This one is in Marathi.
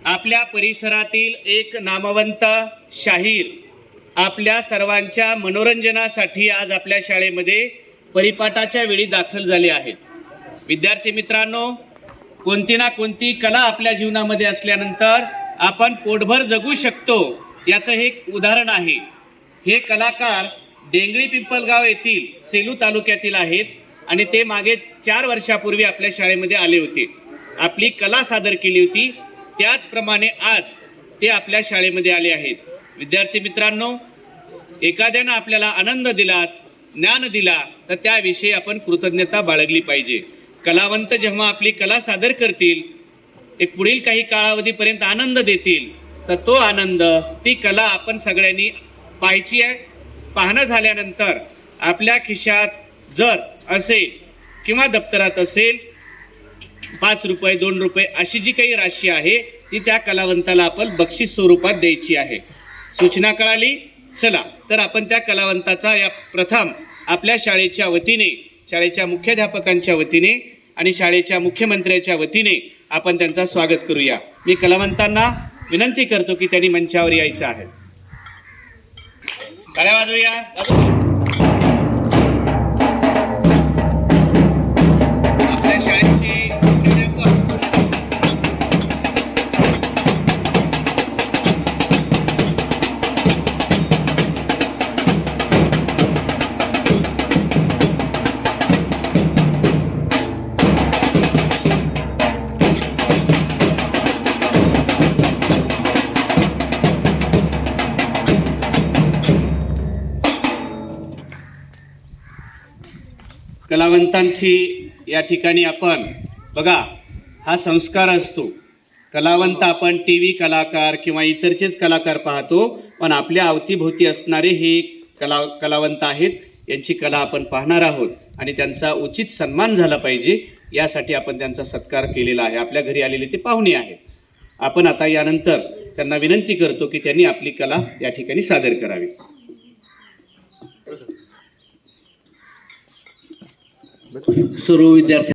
आपल्या परिसरातील एक नामवंत शाहीर आपल्या सर्वांच्या मनोरंजनासाठी आज आपल्या शाळेमध्ये परिपाठाच्या वेळी दाखल झाले आहेत. विद्यार्थी मित्रांनो, कोणती ना कोणती कला आपल्या जीवनामध्ये असल्यानंतर आपण पोटभर जगू शकतो याचं हे एक उदाहरण आहे. हे कलाकार डेंगळी पिंपळगाव येथील सेलू तालुक्यातील आहेत आणि ते मागे 4 वर्षापूर्वी आपल्या शाळेमध्ये आले होते. आपली कला सादर केली होती. त्याचप्रमाणे आज ते आपल्या शाळेमध्ये आले आहेत. विद्यार्थी मित्रांनो, एखाद्यानं आपल्याला आनंद दिला, ज्ञान दिला, तर त्याविषयी आपण कृतज्ञता बाळगली पाहिजे. कलावंत जेव्हा आपली कला सादर करतील, ते पुढील काही कालावधीपर्यंत आनंद देतील, तर तो आनंद, ती कला आपण सगळ्यांनी पाहायची आहे. पाहणं झाल्यानंतर आपल्या खिशात जर असेल किंवा दप्तरात असेल 5 रुपये 2 रुपये अशी जी काही राशी आहे ती त्या कलावंताला आपण बक्षीस स्वरूपात द्यायची आहे. सूचना कळाली? चला तर आपण त्या कलावंताचा या प्रथम आपल्या शाळेच्या वतीने, शाळेच्या मुख्याध्यापकांच्या वतीने आणि शाळेच्या मुख्यमंत्र्याच्या वतीने आपण त्यांचा स्वागत करूया. मी कलावंतांना विनंती करतो की त्यांनी मंचावर यायचं आहे. टाळ्या वाजवूया. आपल्या शाळेचे कलावंतांची या ठिकाणी आपण बघा, हा संस्कार असतो. कलावंत आपण टी व्ही कलाकार किंवा इतरचेच कलाकार पाहतो, पण आपल्या अवतीभोवती असणारे हे कलावंत आहेत. यांची कला आपण पाहणार आहोत आणि त्यांचा उचित सन्मान झाला पाहिजे यासाठी आपण त्यांचा सत्कार केलेला आहे. आपल्या घरी आलेले ते पाहुणे आहेत. आपण आता यानंतर त्यांना विनंती करतो की त्यांनी आपली कला या ठिकाणी सादर करावी. सर्व विद्यार्थी